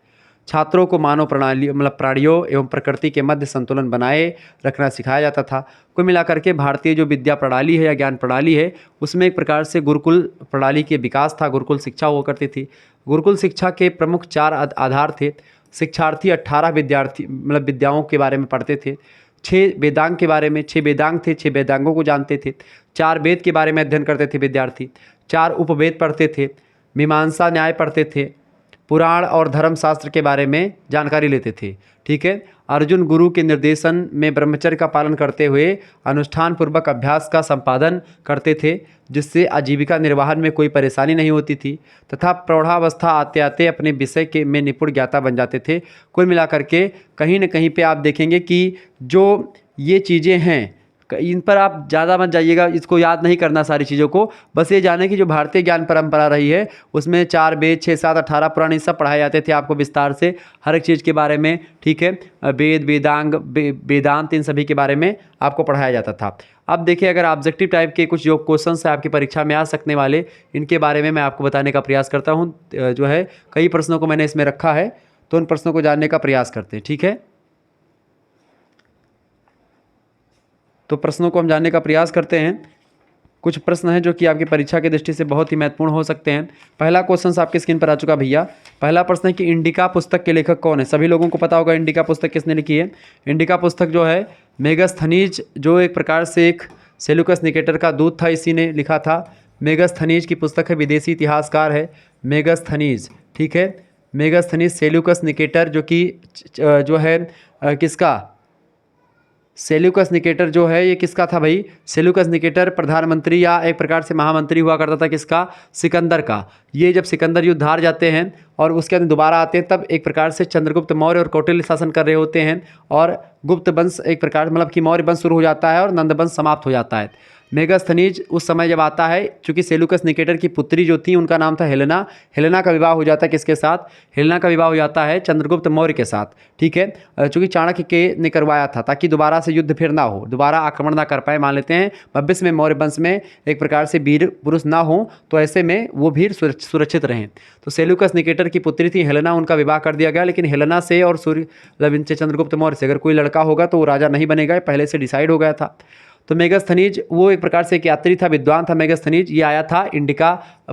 छात्रों को मानव प्रणाली मतलब प्राणियों एवं प्रकृति के मध्य संतुलन बनाए रखना सिखाया जाता था। कुल मिलाकर के भारतीय जो विद्या प्रणाली है या ज्ञान प्रणाली है, उसमें एक प्रकार से गुरुकुल प्रणाली के विकास था। गुरुकुल शिक्षा हुआ करती थी। गुरुकुल शिक्षा के प्रमुख 4 आधार थे। शिक्षार्थी 18 विद्यार्थी मतलब विद्याओं के बारे में पढ़ते थे। 6 वेदांग के बारे में, 6 वेदांग थे, 6 वेदांगों को जानते थे। 4 वेद के बारे में अध्ययन करते थे विद्यार्थी। 4 उपवेद पढ़ते थे। मीमांसा न्याय पढ़ते थे। पुराण और धर्मशास्त्र के बारे में जानकारी लेते थे। ठीक है। अर्जुन गुरु के निर्देशन में ब्रह्मचर्य का पालन करते हुए अनुष्ठान पूर्वक अभ्यास का संपादन करते थे, जिससे आजीविका निर्वाहन में कोई परेशानी नहीं होती थी तथा प्रौढ़ावस्था आते आते अपने विषय के में निपुण ज्ञाता बन जाते थे। कुल मिलाकर के कहीं न कहीं पे आप देखेंगे कि जो ये चीज़ें हैं, इन पर आप ज़्यादा मत जाइएगा, इसको याद नहीं करना सारी चीज़ों को। बस ये जाने कि जो भारतीय ज्ञान परंपरा रही है उसमें 4 वेद, 6, 7, 18 पुराण सब पढ़ाए जाते थे आपको विस्तार से, हर एक चीज़ के बारे में। ठीक है। वेद, वेदांग, वेदांत, इन सभी के बारे में आपको पढ़ाया जाता था। अब देखिए, अगर ऑब्जेक्टिव टाइप के कुछ जो क्वेश्चंस हैं आपकी परीक्षा में आ सकने वाले, इनके बारे में मैं आपको बताने का प्रयास करता हूँ। जो है कई प्रश्नों को मैंने इसमें रखा है, तो उन प्रश्नों को जानने का प्रयास करते हैं। ठीक है। तो प्रश्नों को हम जानने का प्रयास करते हैं। कुछ प्रश्न हैं जो कि आपकी परीक्षा की दृष्टि से बहुत ही महत्वपूर्ण हो सकते हैं। पहला क्वेश्चन आपकी स्क्रीन पर आ चुका भैया। पहला प्रश्न है कि इंडिका पुस्तक के लेखक कौन है। सभी लोगों को पता होगा इंडिका पुस्तक किसने लिखी है। इंडिका पुस्तक जो है मेगास्थनीज, जो एक प्रकार से एक सेल्यूकस निकेटर का दूत था, इसी ने लिखा था। मेगास्थनीज की पुस्तक है, विदेशी इतिहासकार है मेगास्थनीज। ठीक है। मेगास्थनीज सेल्यूकस निकेटर जो कि जो है किसका, सेल्यूकस निकेटर जो है ये किसका था भाई। सेल्यूकस निकेटर प्रधानमंत्री या एक प्रकार से महामंत्री हुआ करता था किसका, सिकंदर का। ये जब सिकंदर युद्ध हार जाते हैं और उसके अंदर दोबारा आते हैं, तब एक प्रकार से चंद्रगुप्त मौर्य और कौटिल्य शासन कर रहे होते हैं और गुप्त वंश एक प्रकार मतलब कि मौर्य वंश शुरू हो जाता है और नंद वंश समाप्त हो जाता है। मेगास्थनीज उस समय जब आता है, चूंकि सेलुकस निकेटर की पुत्री जो थी उनका नाम था हेलेना। हेलेना का विवाह हो जाता है किसके साथ? हेलेना का विवाह हो जाता है चंद्रगुप्त मौर्य के साथ, ठीक है। चूंकि चाणक्य के ने करवाया था ताकि दोबारा से युद्ध फिर ना हो, दोबारा आक्रमण ना कर पाए। मान लेते हैं भविष्य में मौर्य वंश में एक प्रकार से वीर पुरुष ना हो, तो ऐसे में वो वीर सुरक्षित रहें। तो सेलुकस निकेटर की पुत्री थी हेलेना, उनका विवाह कर दिया गया। लेकिन हेलेना से और चंद्रगुप्त मौर्य से अगर कोई लड़का होगा तो वो राजा नहीं बनेगा, पहले से डिसाइड हो गया था। तो मेगास्थनीज वो एक प्रकार से एक यात्री था, विद्वान था मेगास्थनीज। ये आया था इंडिका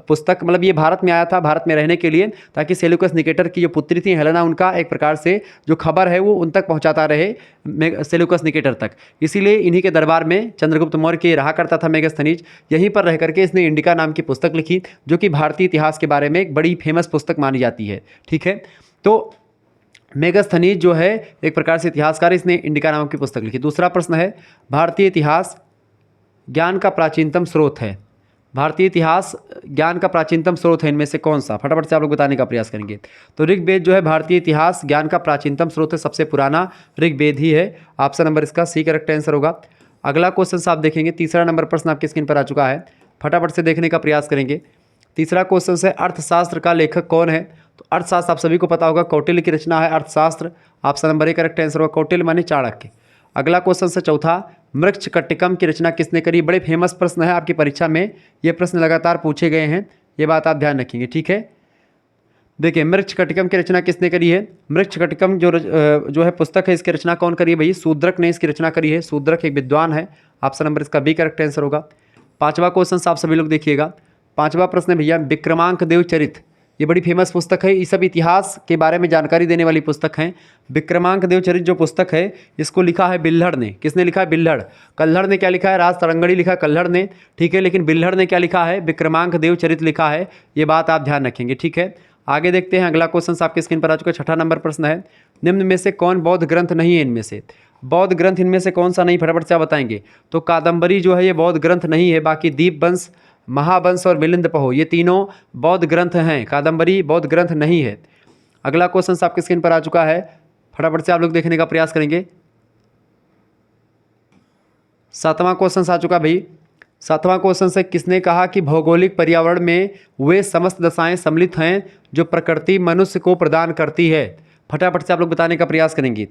पुस्तक, मतलब ये भारत में आया था, भारत में रहने के लिए, ताकि सेलुकस निकेटर की जो पुत्री थी हेलेना, उनका एक प्रकार से जो खबर है वो उन तक पहुंचाता रहे सेलुकस निकेटर तक। इसीलिए इन्हीं के दरबार में चंद्रगुप्त मौर्य के रहा करता था मेगास्थनीज। यहीं पर रह करके इसने इंडिका नाम की पुस्तक लिखी, जो कि भारतीय इतिहास के बारे में एक बड़ी फेमस पुस्तक मानी जाती है, ठीक है। तो मेगास्थनीज जो है एक प्रकार से इतिहासकार, इसने इंडिका नाम की पुस्तक लिखी। दूसरा प्रश्न है, भारतीय इतिहास ज्ञान का प्राचीनतम स्रोत है। भारतीय इतिहास ज्ञान का प्राचीनतम स्रोत है, इनमें से कौन सा? फटाफट से आप लोग बताने का प्रयास करेंगे। तो ऋग्वेद जो है भारतीय इतिहास ज्ञान का प्राचीनतम स्रोत है, सबसे पुराना ऋग्वेद ही है। ऑप्शन नंबर इसका सी करेक्ट आंसर होगा। अगला क्वेश्चन आप देखेंगे, तीसरा नंबर प्रश्न आपकी स्क्रीन पर आ चुका है, फटाफट से देखने का प्रयास करेंगे। तीसरा क्वेश्चन है, अर्थशास्त्र का लेखक कौन है? तो अर्थशास्त्र आप सभी को पता होगा, कौटिल्य की रचना है अर्थशास्त्र। Option number A correct answer होगा, कौटिल्य माने चाणक्य। अगला क्वेश्चन से चौथा, मृच्छकटिकम की रचना किसने करी? बड़े फेमस प्रश्न है, आपकी परीक्षा में ये प्रश्न लगातार पूछे गए हैं, ये बात आप ध्यान रखेंगे, ठीक है। देखिए, मृच्छकटिकम की रचना किसने करी है? मृच्छकटिकम जो है पुस्तक है, इसकी रचना कौन करी है भाई? शूद्रक ने इसकी रचना करी है। शूद्रक एक विद्वान है। ऑप्शन नंबर इसका बी करेक्ट आंसर होगा। पांचवा क्वेश्चन आप सभी लोग देखिएगा, पांचवा प्रश्न है भैया, विक्रमांक देव चरित। ये बड़ी फेमस पुस्तक है, ये सब इतिहास के बारे में जानकारी देने वाली पुस्तक है। विक्रमांक देव चरित जो पुस्तक है, इसको लिखा है बिल्हड़ ने। किसने लिखा है? बिल्हड़। कल्हड़ ने क्या लिखा है? राज तरंगड़ी लिखा है कल्हड़ ने, ठीक है। लेकिन बिल्हड़ ने क्या लिखा है? विक्रमांक देव चरित लिखा है। ये बात आप ध्यान रखेंगे, ठीक है। आगे देखते हैं, अगला क्वेश्चन आपके स्क्रीन पर आ चुका है, छठा नंबर प्रश्न है, निम्न में से कौन बौद्ध ग्रंथ नहीं है? इनमें से बौद्ध ग्रंथ इनमें से कौन सा नहीं? फटाफट से आप बताएंगे। तो कादम्बरी जो है ये बौद्ध ग्रंथ नहीं है, बाकी दीपवंश, महावंश और मिलिंदपहो ये तीनों बौद्ध ग्रंथ हैं, कादम्बरी बौद्ध ग्रंथ नहीं है। अगला क्वेश्चन आपके स्क्रीन पर आ चुका है, फटाफट से आप लोग देखने का प्रयास करेंगे। सातवां क्वेश्चन आ चुका भाई। सातवां क्वेश्चन से, किसने कहा कि भौगोलिक पर्यावरण में वे समस्त दशाएं सम्मिलित हैं जो प्रकृति मनुष्य को प्रदान करती है? फटाफट से आप लोग बताने का प्रयास करेंगे।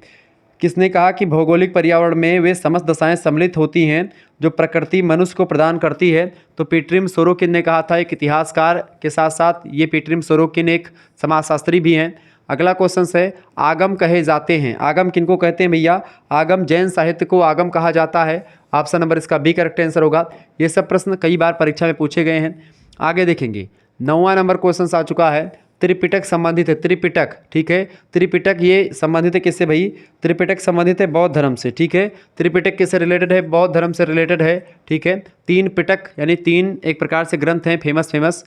किसने कहा कि भौगोलिक पर्यावरण में वे समस्त दशाएं सम्मिलित होती हैं जो प्रकृति मनुष्य को प्रदान करती है? तो पीटरिम सोरोकिन ने कहा था, एक इतिहासकार के साथ साथ ये पीटरिम सोरोकिन एक समाजशास्त्री भी हैं। अगला क्वेश्चन है, आगम कहे जाते हैं। आगम किनको कहते हैं भैया? आगम जैन साहित्य को आगम कहा जाता है। ऑप्शन नंबर इसका बी करेक्ट आंसर होगा। ये सब प्रश्न कई बार परीक्षा में पूछे गए हैं। आगे देखेंगे, 9वां नंबर क्वेश्चन आ चुका है, त्रिपिटक संबंधित है। त्रिपिटक, ठीक है। त्रिपिटक ये संबंधित है किससे भाई? त्रिपिटक संबंधित है बौद्ध धर्म से, ठीक है। त्रिपिटक किससे रिलेटेड है? बौद्ध धर्म से रिलेटेड है, ठीक है। 3 पिटक यानी 3 एक प्रकार से ग्रंथ हैं फेमस।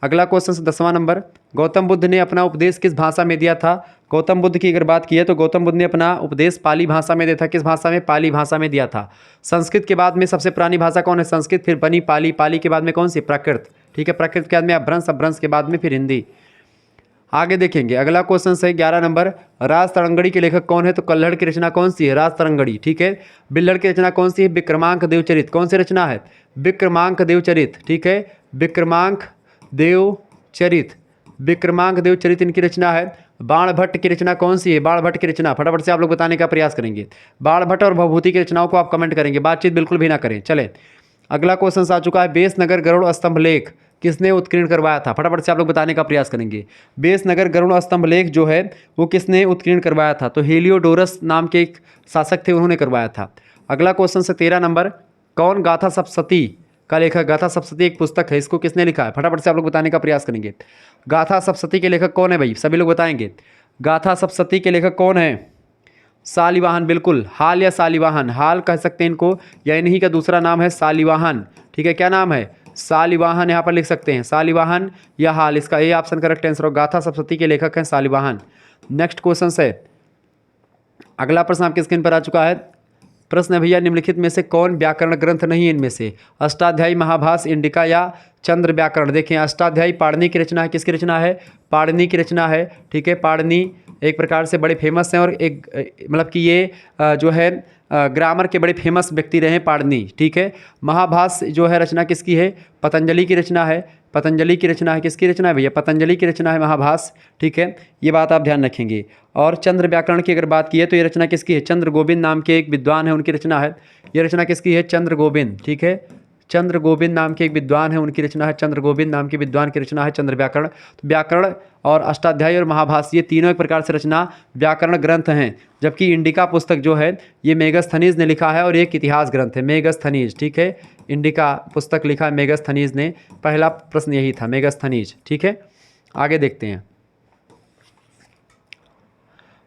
अगला क्वेश्चन 10वां नंबर, गौतम बुद्ध ने अपना उपदेश किस भाषा में दिया था? गौतम बुद्ध की अगर बात की है तो गौतम बुद्ध ने अपना उपदेश पाली भाषा में दिया था। किस भाषा में? पाली भाषा में दिया था। संस्कृत के बाद में सबसे पुरानी भाषा कौन है? संस्कृत, फिर बनी पाली, पाली के बाद में कौन सी? प्राकृत, ठीक है। प्राकृत के बाद में अपभ्रंश, अपभ्रंश के बाद में फिर हिंदी। आगे देखेंगे, अगला क्वेश्चन है 11 नंबर, राज तरंगड़ी के लेखक कौन है? तो कल्हड़ की रचना कौन सी है? राज तरंगड़ी, ठीक है। बिल्हड़ की रचना कौन सी है? विक्रमांक देवचरित। कौन सी रचना है? विक्रमांक देवचरित, ठीक है। विक्रमांक देवचरित, विक्रमांक देवचरित इनकी रचना है। बाणभट्ट की रचना कौन सी है? बाणभट्ट की रचना फटाफट से आप लोग बताने का प्रयास करेंगे। बाणभट्ट और भवभूति की रचनाओं को आप कमेंट करेंगे, बातचीत बिल्कुल भी ना करें। चलें, अगला क्वेश्चन आ चुका है, बेसनगर गरुड़ स्तंभ लेख किसने उत्कीर्ण करवाया था? फटाफट से आप लोग बताने का प्रयास करेंगे। बेसनगर गरुड़ स्तंभ लेख जो है वो किसने उत्कीर्ण करवाया था? तो हेलियोडोरस नाम के एक शासक थे, उन्होंने करवाया था। अगला क्वेश्चन से 13 नंबर, कौन गाथा सप्तशती का लेखक? गाथा सप्तशती एक पुस्तक है, इसको किसने लिखा है? फटाफट से आप लोग बताने का प्रयास करेंगे। गाथा सप्तशती के लेखक कौन है भाई? सभी लोग बताएंगे। गाथा सप्तशती के लेखक कौन है? शालिवाहन, बिल्कुल। हाल या शालिवाहन, हाल कह सकते हैं इनको, या इन्हीं का दूसरा नाम है शालिवाहन, ठीक है। क्या नाम है? शालिवाहन, यहाँ पर लिख सकते हैं शालिवाहन या हाल, इसका ए ऑप्शन करेक्ट आंसर हो। गाथा सप्तशती के लेखक हैं शालिवाहन। नेक्स्ट क्वेश्चन है, अगला प्रश्न आपके स्क्रीन पर आ चुका है। प्रश्न है भैया, निम्नलिखित में से कौन व्याकरण ग्रंथ नहीं है? इनमें से अष्टाध्यायी, महाभाष्य, इंडिका या चंद्र व्याकरण। देखें, अष्टाध्यायी पाणिनि की रचना है। किसकी रचना है? पाणिनि की रचना है, ठीक है। पाणिनि एक प्रकार से बड़े फेमस हैं और एक मतलब कि ये जो है ग्रामर के बड़े फेमस व्यक्ति रहे पाणिनि, ठीक है। महाभाष्य जो है रचना किसकी है? पतंजलि की रचना है। पतंजलि की रचना है, किसकी रचना है भैया? पतंजलि की रचना है महाभाष्य, ठीक है। ये बात आप ध्यान रखेंगे। और चंद्र व्याकरण की अगर बात की है तो ये रचना किसकी है? चंद्र गोविंद नाम के एक विद्वान है, उनकी रचना है। ये रचना किसकी है? चंद्र गोविंद, ठीक है। चंद्र गोविंद नाम के एक विद्वान है, उनकी रचना है। चंद्र गोविंद नाम के विद्वान की रचना है चंद्र व्याकरण। तो व्याकरण और अष्टाध्यायी और महाभाष्य ये तीनों एक प्रकार से रचना व्याकरण ग्रंथ हैं। जबकि इंडिका पुस्तक जो है ये मेगस्थनीज ने लिखा है और एक इतिहास ग्रंथ है, मेगस्थनीज, ठीक है। इंडिका पुस्तक लिखा है मेगस्थनीज ने। पहला प्रश्न यही था, मेगस्थनीज, ठीक है। आगे देखते हैं।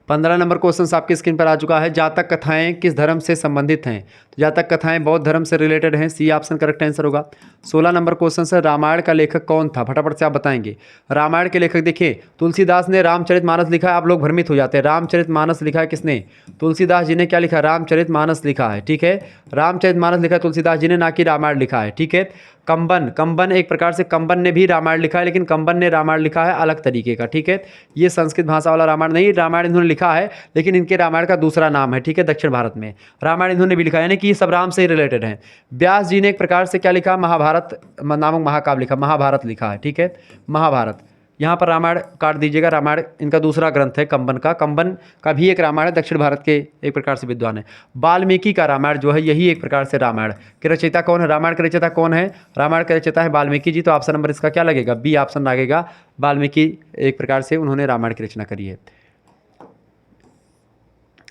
15 नंबर क्वेश्चन आपकी स्क्रीन पर आ चुका है। जातक कथाएं किस धर्म से संबंधित हैं? तो जातक कथाएं बौद्ध धर्म से रिलेटेड हैं, सी ऑप्शन करेक्ट आंसर होगा। 16 नंबर क्वेश्चन है, रामायण का लेखक कौन था? फटाफट से आप बताएंगे। रामायण के लेखक देखिए, तुलसीदास ने रामचरितमानस लिखा है। आप लोग भ्रमित हो जाते हैं, रामचरितमानस लिखा है किसने? तुलसीदास जी ने क्या लिखा? रामचरितमानस लिखा है, ठीक है। रामचरितमानस लिखा है तुलसीदास जी ने, ना कि रामायण लिखा है, ठीक है। कंबन एक प्रकार से कंबन ने भी रामायण लिखा है, लेकिन कंबन ने रामायण लिखा है अलग तरीके का, ठीक है। ये संस्कृत भाषा वाला रामायण नहीं, रामायण इन्होंने लिखा है लेकिन इनके रामायण का दूसरा नाम है, ठीक है। दक्षिण भारत में रामायण इन्होंने भी लिखा है, यानी कि ये सब राम से ही रिलेटेड हैं। व्यास जी ने एक प्रकार से क्या लिखा? महाभारत नामक महाकाव्य लिखा, महाभारत लिखा है, ठीक है। महाभारत, यहाँ पर रामायण काट दीजिएगा, रामायण इनका दूसरा ग्रंथ है कंबन का भी एक रामायण है, दक्षिण भारत के एक प्रकार से विद्वान है। वाल्मीकि का रामायण जो है यही एक प्रकार से रामायण के रचयिता कौन है? रामायण के रचयिता कौन है? रामायण के रचयिता है वाल्मीकि जी। तो ऑप्शन नंबर इसका क्या लगेगा? बी ऑप्शन लगेगा। वाल्मीकि एक प्रकार से उन्होंने रामायण की रचना करी है।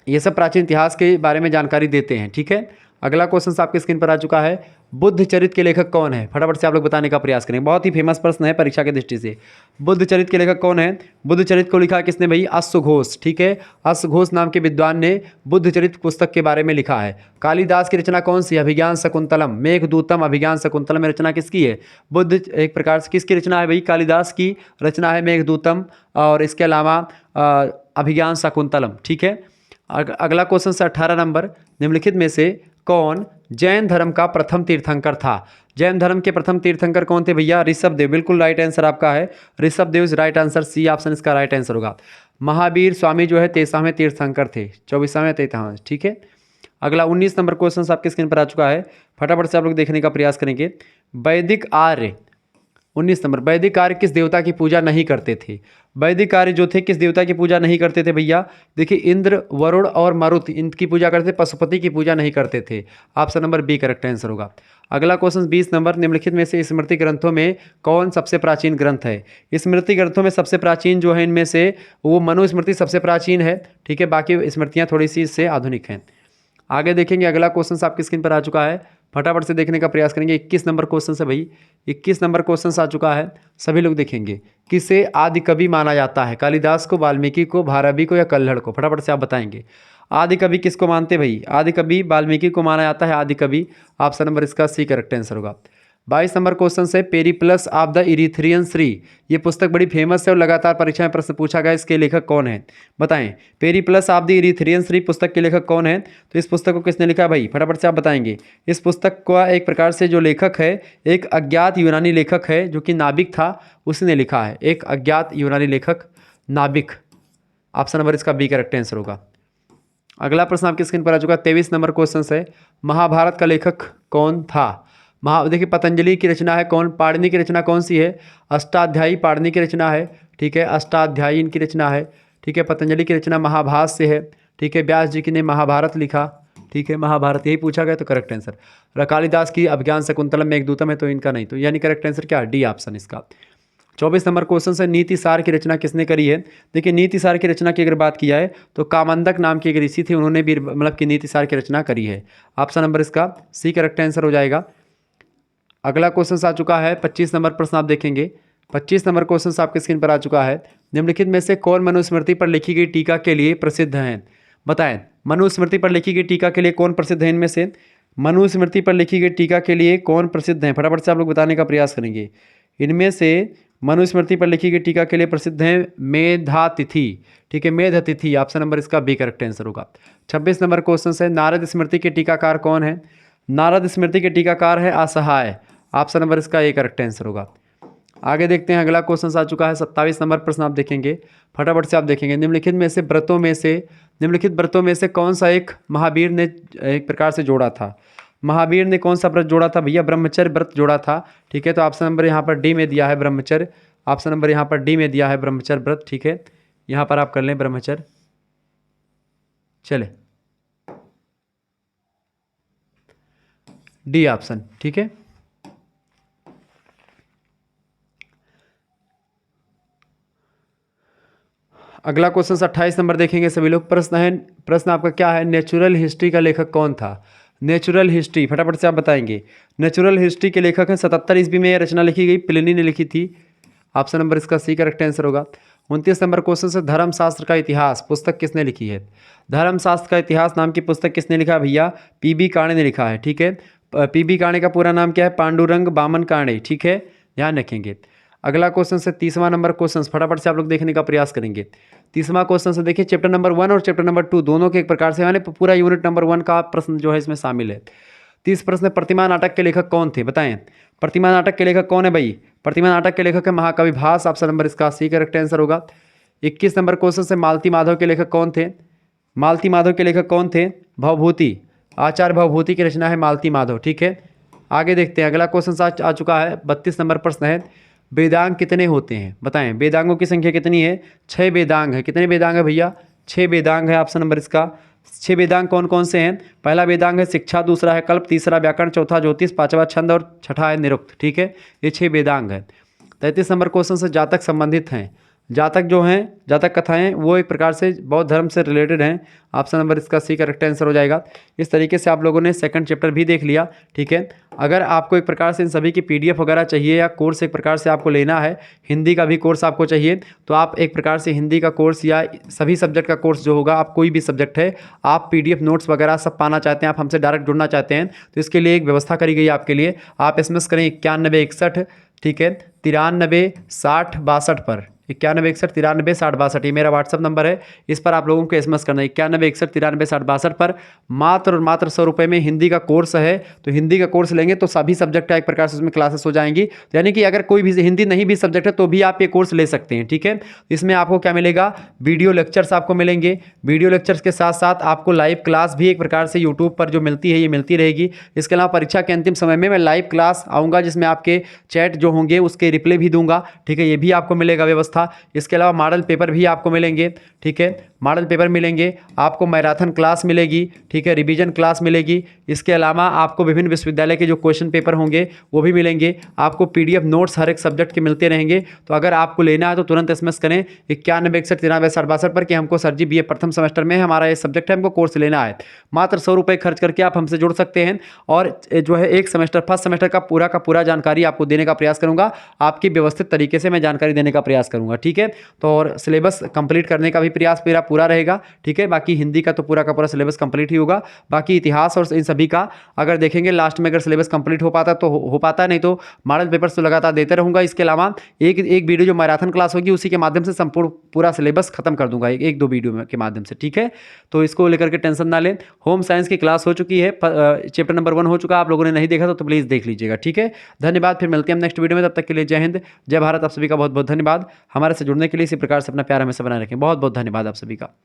ये सब प्राचीन इतिहास के बारे में जानकारी देते हैं, ठीक है। अगला क्वेश्चन आपके स्क्रीन पर आ चुका है। बुद्ध चरित के लेखक कौन है? फटाफट से आप लोग बताने का प्रयास करें, बहुत ही फेमस प्रश्न है परीक्षा की दृष्टि से। बुद्ध चरित के लेखक कौन है? बुद्ध चरित को लिखा किसने भाई? अश्वघोष, ठीक है। अश्वघोष नाम के विद्वान ने बुद्ध चरित पुस्तक के बारे में लिखा है। कालिदास की रचना कौन सी? अभिज्ञान शकुंतलम, मेघदूतम अभिज्ञान शकुंतलम में रचना किसकी है? बुद्ध एक प्रकार से किसकी रचना है भाई? कालिदास की रचना है मेघदूतम, और इसके अलावा अभिज्ञान शकुंतलम, ठीक है। अगला क्वेश्चन से 18 नंबर, निम्नलिखित में से कौन जैन धर्म का प्रथम तीर्थंकर था? जैन धर्म के प्रथम तीर्थंकर कौन थे भैया? ऋषभदेव, बिल्कुल राइट आंसर आपका है। Rishabhdev is right answer, C option इसका राइट आंसर होगा। महावीर स्वामी जो है 23वें तीर्थंकर थे, 24वें 23वें, ठीक है। अगला 19 नंबर क्वेश्चन आपके स्क्रीन पर आ चुका है, फटाफट से आप लोग देखने का प्रयास करेंगे। वैदिक आर्य, 19 नंबर, वैदिक आर्य किस देवता की पूजा नहीं करते थे? वैदिक आर्य जो थे किस देवता की पूजा नहीं करते थे भैया? देखिए, इंद्र, वरुण और मरुत इनकी पूजा करते थे, पशुपति की पूजा नहीं करते थे। Option number B correct answer होगा। अगला क्वेश्चन 20 नंबर, निम्नलिखित में से स्मृति ग्रंथों में कौन सबसे प्राचीन ग्रंथ है? स्मृति ग्रंथों में सबसे प्राचीन जो है इनमें से वो मनुस्मृति सबसे प्राचीन है, ठीक है। बाकी स्मृतियाँ थोड़ी सी इससे आधुनिक हैं। आगे देखेंगे, अगला क्वेश्चन आपकी स्क्रीन पर आ चुका है, फटाफट से देखने का प्रयास करेंगे। 21 नंबर क्वेश्चन से भाई, 21 नंबर क्वेश्चन आ चुका है, सभी लोग देखेंगे। किसे आदि कवि माना जाता है? कालिदास को, वाल्मीकि को, भारवी को या कल्हड़ को? फटाफट से आप बताएंगे। आदि कवि किसको मानते भाई? आदि कवि वाल्मीकि को माना जाता है, आदि कवि। ऑप्शन नंबर इसका सी करेक्ट आंसर होगा। 22 नंबर क्वेश्चन से, Periplus of the Erythraean Shri, ये पुस्तक बड़ी फेमस है और लगातार परीक्षा में प्रश्न पूछा गया, इसके लेखक कौन है? बताएं। Periplus of the Erythraean Shri पुस्तक के लेखक कौन है? तो इस पुस्तक को किसने लिखा है भाई? फटाफट से आप बताएंगे। इस पुस्तक का एक प्रकार से जो लेखक है, एक अज्ञात यूनानी लेखक है जो कि नाबिक था, उसने लिखा है। एक अज्ञात यूनानी लेखक नाबिक। ऑप्शन नंबर इसका बी करेक्ट आंसर होगा। अगला प्रश्न आपकी स्क्रीन पर आ चुका है, 23 नंबर क्वेश्चन है, महाभारत का लेखक कौन था? देखिए, पतंजलि की रचना है कौन? पाणिनि की रचना कौन सी है? अष्टाध्यायी पाणिनि की रचना है, ठीक है। अष्टाध्यायी इनकी रचना है, ठीक है। पतंजलि की रचना महाभाष्य से है, ठीक है। व्यास जी की ने महाभारत लिखा, ठीक है। महाभारत यही पूछा गया तो करेक्ट आंसर। कालिदास की अभिज्ञान शकुंतलम में एक दूतम है, तो इनका नहीं, तो यानी करेक्ट आंसर क्या? डी ऑप्शन इसका। 24 नंबर क्वेश्चन से, नीति सार की रचना किसने करी है? देखिए, नीति सार की रचना की अगर बात की जाए तो कामंदक नाम के एक ऋषि थे, उन्होंने भी मतलब कि नीति सार की रचना करी है। ऑप्शन नंबर इसका सी करेक्ट आंसर हो जाएगा। अगला क्वेश्चन आ चुका है, 25 नंबर प्रश्न आप देखेंगे। 25 नंबर क्वेश्चन आपके स्क्रीन पर आ चुका है, निम्नलिखित में से कौन मनुस्मृति पर लिखी गई टीका के लिए प्रसिद्ध हैं? बताएं। मनुस्मृति पर लिखी गई टीका के लिए कौन प्रसिद्ध है? इनमें से मनुस्मृति पर लिखी गई टीका के लिए कौन प्रसिद्ध हैं? फटाफट से आप लोग बताने का प्रयास करेंगे। इनमें से मनुस्मृति पर लिखी गई टीका के लिए प्रसिद्ध हैं मेधातिथि, ठीक है। मेधातिथि, ऑप्शन नंबर इसका बी करेक्ट आंसर होगा। 26 नंबर क्वेश्चन है, नारद स्मृति के टीकाकार कौन है? नारद स्मृति के टीकाकार है असहाय। ऑप्शन नंबर इसका ए करेक्ट आंसर होगा। आगे देखते हैं, अगला क्वेश्चन आ चुका है, 27 नंबर प्रश्न आप देखेंगे, फटाफट से आप देखेंगे। निम्नलिखित में से व्रतों में से निम्नलिखित व्रतों में से कौन सा एक महावीर ने एक प्रकार से जोड़ा था? महावीर ने कौन सा व्रत जोड़ा था भैया? ब्रह्मचर्य व्रत जोड़ा था। ठीक है, तो ऑप्शन नंबर यहाँ पर डी में दिया है ब्रह्मचर्य। ऑप्शन नंबर यहाँ पर डी में दिया है ब्रह्मचर्य व्रत। ठीक है, यहाँ पर आप कर लें ब्रह्मचर्य। चले, डी ऑप्शन। ठीक है, अगला क्वेश्चन 28 नंबर देखेंगे सभी लोग। प्रश्न आपका क्या है? नेचुरल हिस्ट्री का लेखक कौन था? नेचुरल हिस्ट्री फटाफट से आप बताएंगे। नेचुरल हिस्ट्री के लेखक हैं 77 ईस्वी में यह रचना लिखी गई, प्लिनी ने लिखी थी। ऑप्शन नंबर इसका सी करेक्ट आंसर होगा। 29 नंबर क्वेश्चन से धर्मशास्त्र का इतिहास पुस्तक किसने लिखी है? धर्मशास्त्र का इतिहास नाम की पुस्तक किसने लिखा है भैया? पीबी काणे ने लिखा है। ठीक है, पीबी काणे का पूरा नाम क्या है? पांडुरंग बामन काणे। ठीक है, ध्यान रखेंगे। अगला क्वेश्चन से 30वां नंबर क्वेश्चन फटाफट से आप लोग देखने का प्रयास करेंगे। 30वां क्वेश्चन से देखिए, चैप्टर नंबर 1 और चैप्टर नंबर 2 दोनों के एक प्रकार से यानी पूरा यूनिट नंबर 1 का प्रश्न जो है इसमें शामिल है। 30 प्रश्न, प्रतिमा नाटक के लेखक कौन थे? बताएं, प्रतिमा नाटक के लेखक कौन है भाई? प्रतिमा नाटक के लेखक है महाकवि भास। ऑप्शन नंबर इसका सी करेक्ट आंसर होगा। 21 नंबर क्वेश्चन से मालती माधव के लेखक कौन थे? मालती माधव के लेखक कौन थे? भवभूति, आचार्य भवभूति की रचना है मालती माधव। ठीक है, आगे देखते हैं। अगला क्वेश्चन आ चुका है, 32 नंबर प्रश्न है, वेदांग कितने होते हैं? बताएं, वेदांगों की संख्या कितनी है? 6 वेदांग है। कितने वेदांग है भैया? 6 वेदांग है। ऑप्शन नंबर इसका 6 वेदांग कौन कौन से हैं? पहला वेदांग है शिक्षा, दूसरा है कल्प, तीसरा व्याकरण, चौथा ज्योतिष, पांचवा छंद और छठा है निरुक्त। ठीक है, ये 6 वेदांग है। 33 नंबर क्वेश्चन से जातक संबंधित हैं। जातक जो हैं, जातक कथाएं, वो एक प्रकार से बौद्ध धर्म से रिलेटेड हैं। ऑप्शन नंबर इसका सी करेक्ट आंसर हो जाएगा। इस तरीके से आप लोगों ने सेकंड चैप्टर भी देख लिया। ठीक है, अगर आपको एक प्रकार से इन सभी की पीडीएफ वगैरह चाहिए या कोर्स एक प्रकार से आपको लेना है, हिंदी का भी कोर्स आपको चाहिए, तो आप एक प्रकार से हिंदी का कोर्स या सभी सब्जेक्ट का कोर्स जो होगा, आप कोई भी सब्जेक्ट है, आप पीडीएफ नोट्स वगैरह सब पाना चाहते हैं, आप हमसे डायरेक्ट जुड़ना चाहते हैं, तो इसके लिए एक व्यवस्था करी गई आपके लिए। आप SMS करें 9161, ठीक है, 93 60 62 पर। 9161 93 60 62 ये मेरा व्हाट्सअप नंबर है। इस पर आप लोगों को SMS करना है 9161 93 60 62 पर। मात्र और मात्र 100 रुपये में हिंदी का कोर्स है, तो हिंदी का कोर्स लेंगे तो सभी सब्जेक्ट एक प्रकार से उसमें क्लासेस हो जाएंगी। तो यानी कि अगर कोई भी हिंदी नहीं भी सब्जेक्ट है तो भी आप ये कोर्स ले सकते हैं। ठीक है, इसमें आपको क्या मिलेगा? वीडियो लेक्चर्स आपको मिलेंगे। वीडियो लेक्चर्स के साथ साथ आपको लाइव क्लास भी एक प्रकार से यूट्यूब पर जो मिलती है, ये मिलती रहेगी। इसके अलावा परीक्षा के अंतिम समय में मैं लाइव क्लास आऊँगा, जिसमें आपके चैट जो होंगे उसके रिप्लाई भी दूंगा। ठीक है, ये भी आपको मिलेगा व्यवस्था। इसके अलावा मॉडल पेपर भी आपको मिलेंगे। ठीक है, मॉडल पेपर मिलेंगे, आपको मैराथन क्लास मिलेगी। ठीक है, रिवीजन क्लास मिलेगी। इसके अलावा आपको विभिन्न विश्वविद्यालय के जो क्वेश्चन पेपर होंगे वो भी मिलेंगे। आपको PDF नोट्स हर एक सब्जेक्ट के मिलते रहेंगे। तो अगर आपको लेना है तो तुरंत SMS करें 9161 93 60 62 पर कि हमको सर जी BA प्रथम सेमेस्टर में हमारा ये सब्जेक्ट है, हमको कोर्स लेना है। मात्र 100 रुपये खर्च करके आप हमसे जुड़ सकते हैं और जो है एक सेमेस्टर फर्स्ट सेमेस्टर का पूरा जानकारी आपको देने का प्रयास करूंगा। आपकी व्यवस्थित तरीके से मैं जानकारी देने का प्रयास करूंगा। ठीक है, तो और सिलेबस कंप्लीट करने का भी प्रयास मेरा पूरा रहेगा। ठीक है, बाकी हिंदी का तो पूरा का पूरा सिलेबस कंप्लीट ही होगा। बाकी इतिहास और इन सभी का अगर देखेंगे लास्ट में अगर सिलेबस कंप्लीट हो पाता तो हो पाता, नहीं तो मॉडल पेपर्स तो लगातार देते रहूंगा। इसके अलावा एक वीडियो जो मैराथन क्लास होगी उसी के माध्यम से संपूर्ण पूरा सिलेबस खत्म कर दूंगा, एक दो वीडियो के माध्यम से। ठीक है, तो इसको लेकर के टेंशन ना लें। होम साइंस की क्लास हो चुकी है, चैप्टर नंबर 1 हो चुका। आप लोगों ने नहीं देखा तो प्लीज़ देख लीजिएगा। ठीक है, धन्यवाद। फिर मिलते हैं हम नेक्स्ट वीडियो में, तब तक के लिए जय हिंद जय भारत। आप सभी का बहुत बहुत धन्यवाद। हमारे से जुड़ने के लिए इसी प्रकार से अपना प्यार हमेशा बनाए रखें। बहुत बहुत धन्यवाद आप सभी का।